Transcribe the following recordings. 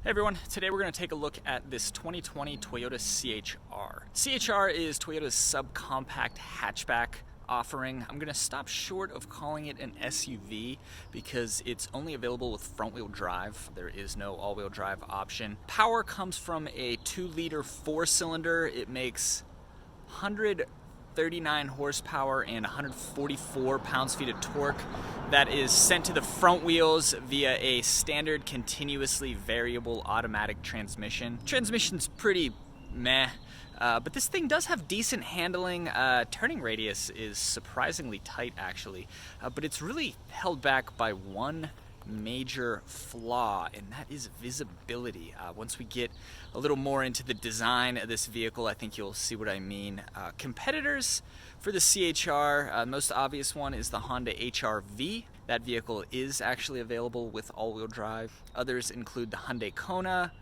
Hey everyone, today we're going to take a look at this 2020 Toyota CHR. CHR is Toyota's subcompact hatchback offering. I'm going to stop short of calling it an SUV because it's only available with front-wheel drive. There is no all-wheel drive option. Power comes from a 2-liter 4-cylinder. It makes 139 horsepower and 144 pounds-feet of torque. That is sent to the front wheels via a standard continuously variable automatic transmission. Transmission's pretty meh, but this thing does have decent handling. Turning radius is surprisingly tight actually, but it's really held back by one major flaw, and that is visibility. Once we get a little more into the design of this vehicle, I think you'll see what I mean. Competitors for the CHR, most obvious one is the Honda HR-V. That vehicle is actually available with all-wheel drive. Others include the Hyundai Kona,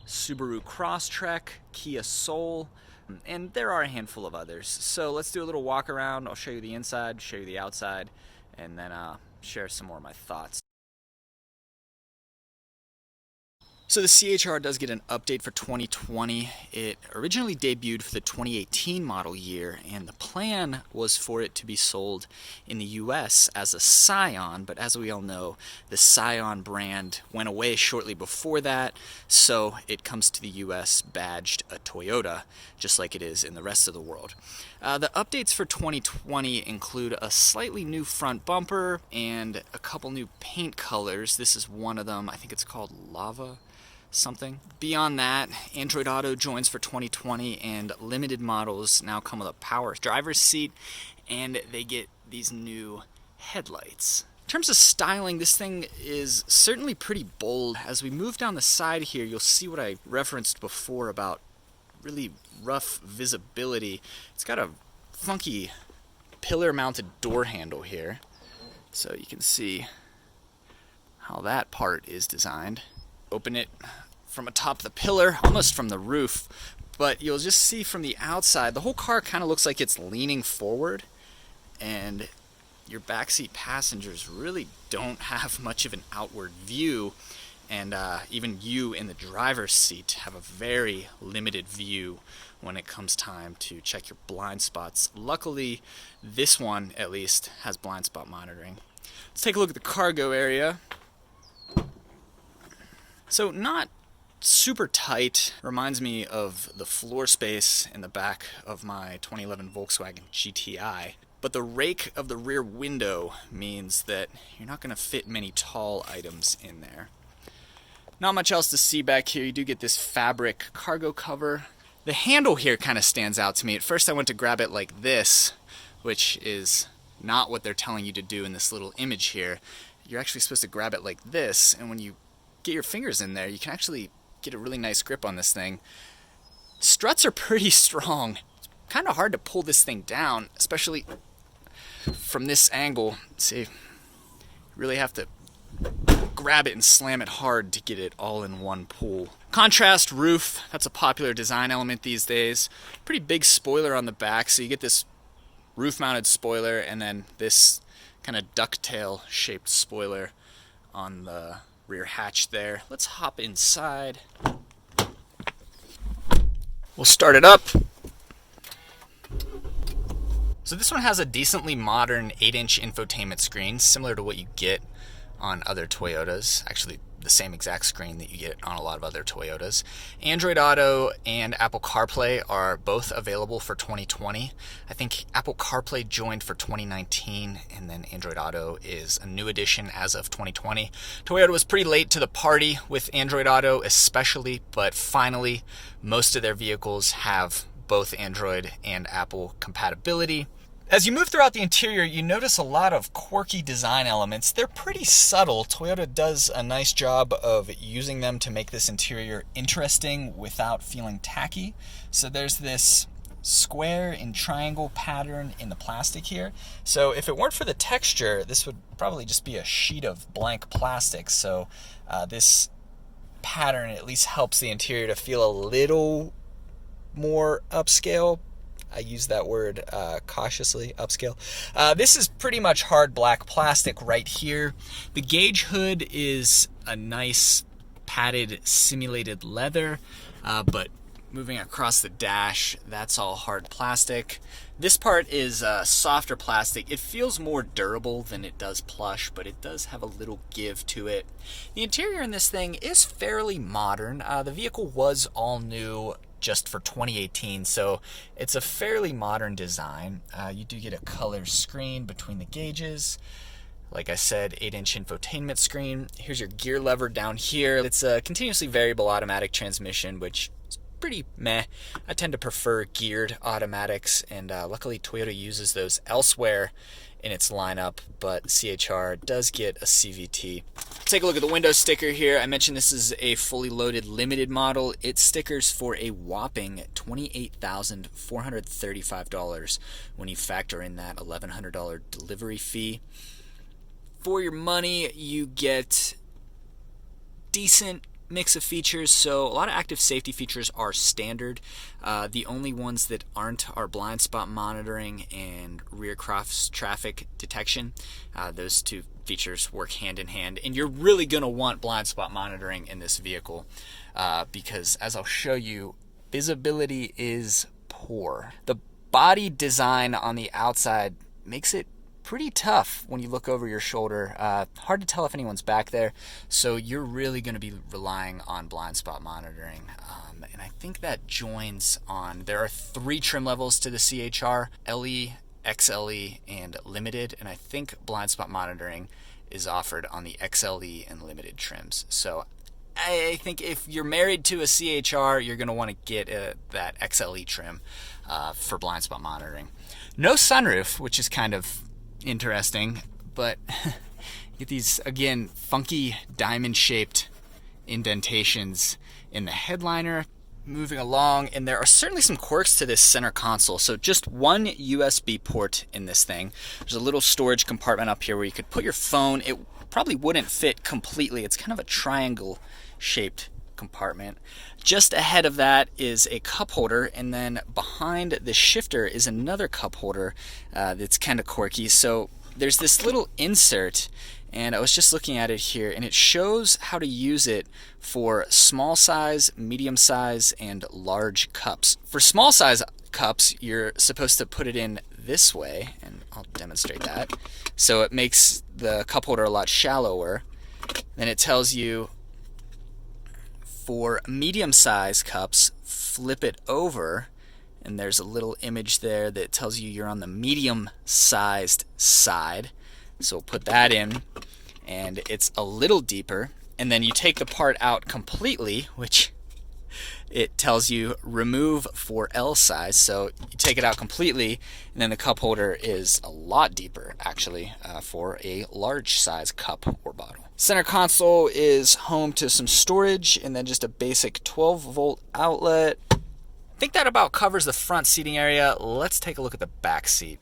Subaru Crosstrek, Kia Soul, and there are a handful of others. So let's do a little walk around. I'll show you the inside, show you the outside, and then share some more of my thoughts. So the CHR does get an update for 2020. It originally debuted for the 2018 model year, and the plan was for it to be sold in the US as a Scion, but as we all know, the Scion brand went away shortly before that, so it comes to the US badged a Toyota, just like it is in the rest of the world. The updates for 2020 include a slightly new front bumper and a couple new paint colors. This is one of them. I think it's called Lava something. Beyond that, Android Auto joins for 2020, and limited models now come with a power driver's seat, and they get these new headlights. In terms of styling, this thing is certainly pretty bold. As we move down the side here, you'll see what I referenced before about really rough visibility. It's got a funky pillar-mounted door handle here, so you can see how that part is designed. Open it from atop the pillar, almost from the roof, but you'll just see from the outside, the whole car kind of looks like it's leaning forward, and your backseat passengers really don't have much of an outward view, and even you in the driver's seat have a very limited view when it comes time to check your blind spots. Luckily, this one at least has blind spot monitoring. Let's take a look at the cargo area. So not super tight, reminds me of the floor space in the back of my 2011 Volkswagen GTI. But the rake of the rear window means that you're not going to fit many tall items in there. Not much else to see back here. You do get this fabric cargo cover. The handle here kind of stands out to me. At first I went to grab it like this, which is not what they're telling you to do in this little image here. You're actually supposed to grab it like this, and when you get your fingers in there, you can actually get a really nice grip on this thing. Struts are pretty strong. It's kind of hard to pull this thing down, especially from this angle. See, you really have to grab it and slam it hard to get it all in one pull. Contrast roof, that's a popular design element these days. Pretty big spoiler on the back, so you get this roof-mounted spoiler and then this kind of ducktail shaped spoiler on the rear hatch there. Let's hop inside. We'll start it up. So this one has a decently modern 8-inch infotainment screen, similar to what you get on other Toyotas. Actually, the same exact screen that you get on a lot of other Toyotas. Android Auto and Apple CarPlay are both available for 2020. I think Apple CarPlay joined for 2019, and then Android Auto is a new addition as of 2020. Toyota was pretty late to the party with Android Auto especially, but finally most of their vehicles have both Android and Apple compatibility. As you move throughout the interior, you notice a lot of quirky design elements. They're pretty subtle. Toyota does a nice job of using them to make this interior interesting without feeling tacky. So there's this square and triangle pattern in the plastic here. So if it weren't for the texture, this would probably just be a sheet of blank plastic. So this pattern at least helps the interior to feel a little more upscale. I use that word cautiously, upscale. This is pretty much hard black plastic right here. The gauge hood is a nice padded simulated leather, but moving across the dash, that's all hard plastic. This part is softer plastic. It feels more durable than it does plush, but it does have a little give to it. The interior in this thing is fairly modern. The vehicle was all new just for 2018, so it's a fairly modern design. You do get a color screen between the gauges. Like I said, 8-inch infotainment screen. Here's your gear lever down here. It's a continuously variable automatic transmission, which is pretty meh. I tend to prefer geared automatics, and luckily Toyota uses those elsewhere in its lineup, but CHR does get a CVT. Take a look at the window sticker here. I mentioned this is a fully loaded limited model. It stickers for a whopping $28,435 when you factor in that $1,100 delivery fee. For your money, you get decent mix of features. So a lot of active safety features are standard. The only ones that aren't are blind spot monitoring and rear cross traffic detection. Those two features work hand in hand, and you're really going to want blind spot monitoring in this vehicle because, as I'll show you, visibility is poor. The body design on the outside makes it pretty tough when you look over your shoulder. Hard to tell if anyone's back there, so you're really going to be relying on blind spot monitoring. And I think that joins on, there are 3 trim levels to the CHR: LE, XLE, and Limited, and I think blind spot monitoring is offered on the XLE and Limited trims. So I think if you're married to a CHR, you're going to want to get that XLE trim for blind spot monitoring. No sunroof, which is kind of interesting, but you get these, again, funky diamond-shaped indentations in the headliner. Moving along, and there are certainly some quirks to this center console. So just one USB port in this thing. There's a little storage compartment up here where you could put your phone. It probably wouldn't fit completely. It's kind of a triangle-shaped compartment. Just ahead of that is a cup holder, and then behind the shifter is another cup holder that's kind of quirky. So there's this little insert, and I was just looking at it here, and it shows how to use it for small size, medium size, and large cups. For small size cups, you're supposed to put it in this way, and I'll demonstrate that. So it makes the cup holder a lot shallower. Then it tells you for medium-sized cups, flip it over, and there's a little image there that tells you you're on the medium-sized side. So put that in, and it's a little deeper. And then you take the part out completely, which it tells you remove for L size. So you take it out completely, and then the cup holder is a lot deeper, actually, for a large size cup or bottle. Center console is home to some storage, and then just a basic 12-volt outlet. I think that about covers the front seating area. Let's take a look at the back seat.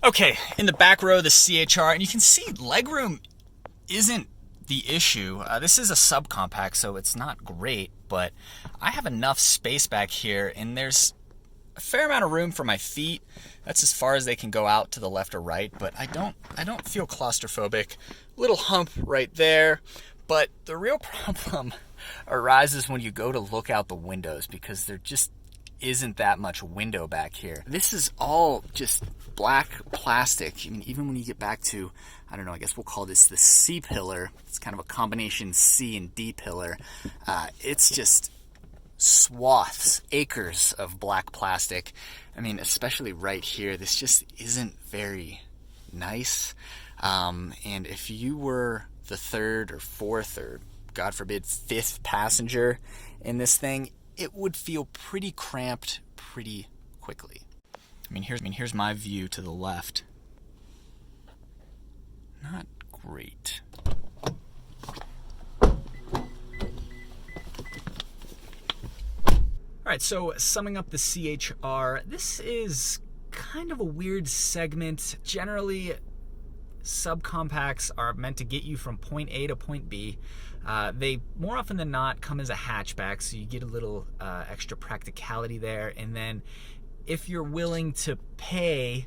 Okay, in the back row of the CHR, and you can see legroom isn't the issue. This is a subcompact, so it's not great, but I have enough space back here, and there's a fair amount of room for my feet. That's as far as they can go out to the left or right, but I don't feel claustrophobic. Little hump right there, but the real problem arises when you go to look out the windows, because there just isn't that much window back here. This is all just black plastic. I mean, even when you get back to, I don't know, I guess we'll call this the C pillar. It's kind of a combination C and D pillar. It's just swaths, acres of black plastic. I mean, especially right here, this just isn't very nice. And if you were the third or fourth or, God forbid, fifth passenger in this thing, it would feel pretty cramped pretty quickly. I mean, here's my view to the left. Not great. Alright, so summing up the CHR, this is kind of a weird segment. Generally, subcompacts are meant to get you from point A to point B. They, more often than not, come as a hatchback, so you get a little extra practicality there. And then if you're willing to pay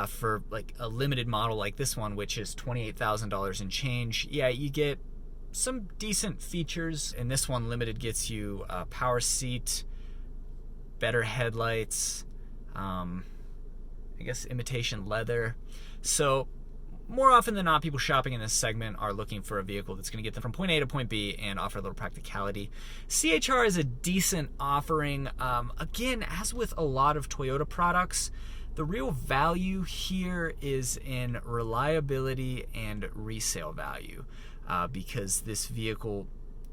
for like a limited model like this one, which is $28,000 and change, yeah, you get some decent features. And this one, limited, gets you a power seat, better headlights, I guess imitation leather. So more often than not, people shopping in this segment are looking for a vehicle that's going to get them from point A to point B and offer a little practicality. CHR is a decent offering. Again, as with a lot of Toyota products, the real value here is in reliability and resale value, because this vehicle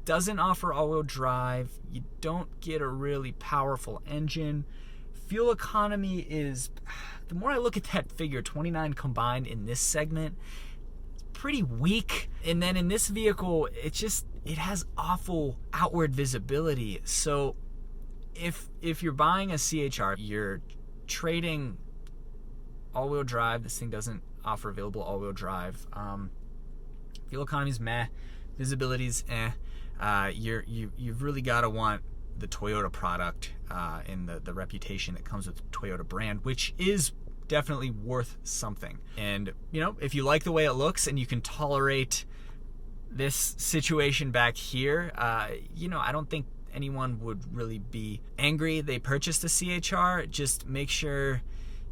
doesn't offer all-wheel drive. You don't get a really powerful engine. Fuel economy is, the more I look at that figure, 29 combined in this segment, it's pretty weak. And then in this vehicle, it has awful outward visibility. So if you're buying a CHR, you're trading all-wheel drive. This thing doesn't offer available all-wheel drive. Fuel economy's meh. Visibility's eh. You've really got to want the Toyota product and the reputation that comes with the Toyota brand, which is definitely worth something. And if you like the way it looks and you can tolerate this situation back here, I don't think anyone would really be angry they purchased a CHR. Just make sure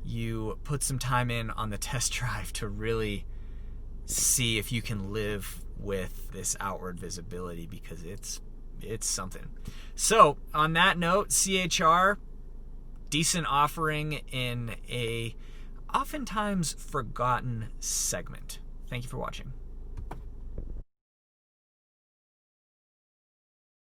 you put some time in on the test drive to really see if you can live with this outward visibility, because it's something. So on that note, CHR, decent offering in a oftentimes forgotten segment. Thank you for watching.